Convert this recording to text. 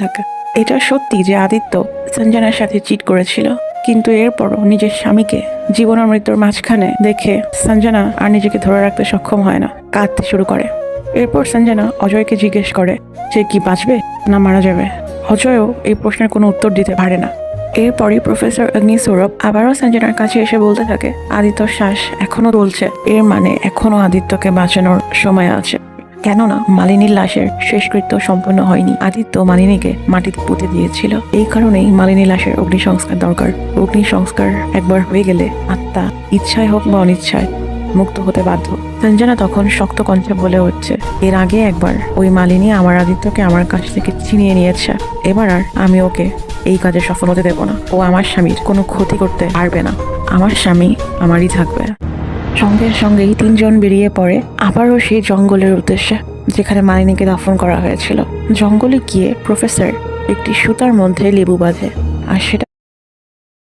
থাকে। এটা সত্যি যে আদিত্য সঞ্জনার সাথে চিট করেছিল, কিন্তু এরপরও নিজের স্বামীকে জীবন আর মৃত্যুর মাঝখানে দেখে সঞ্জনা আর নিজেকে ধরে রাখতে সক্ষম হয় না, কাঁদতে শুরু করে। এরপর সঞ্জনা অজয়কে জিজ্ঞেস করে সে কি বাঁচবে না মারা যাবে। অজয়ও এই প্রশ্নের কোনো উত্তর দিতে পারে না। এরপরই প্রফেসর অগ্নি সৌরভ আবারও সঞ্জনার কাছে এসে বলতে থাকে আদিত্যর শ্বাস এখনো চলছে, এর মানে এখনো আদিত্যকে বাঁচানোর সময় আছে। কেননা মালিনীর লাশের শেষকৃত্য সম্পন্ন হয়নি, আদিত্য মালিনীকে মাটিতে পুঁতে দিয়েছিল। এই কারণেই মালিনী লাশের অগ্নি সংস্কার দরকার। অগ্নি সংস্কার একবার হয়ে গেলে আত্মা ইচ্ছায় হোক বা অনিচ্ছায় মুক্ত হতে বাধ্য। সঞ্জনা তখন শক্ত কণ্ঠে বলে উঠছে, এর আগে একবার ওই মালিনী আমার আদিত্যকে আমার কাছ থেকে ছিনিয়ে নিয়েছে, এবার আর আমি ওকে এই কাজে সফল হতে দেব না। ও আমার স্বামীর কোনো ক্ষতি করতে পারবে না, আমার স্বামী আমারই থাকবে। সঙ্গে সঙ্গেই তিনজন বেরিয়ে পড়ে আবারও সেই জঙ্গলের উদ্দেশ্যে যেখানে মালিনীকে দাফন করা হয়েছিল। জঙ্গলে গিয়ে প্রফেসর একটি সুতার মধ্যে লেবু বাঁধে, আর সেটা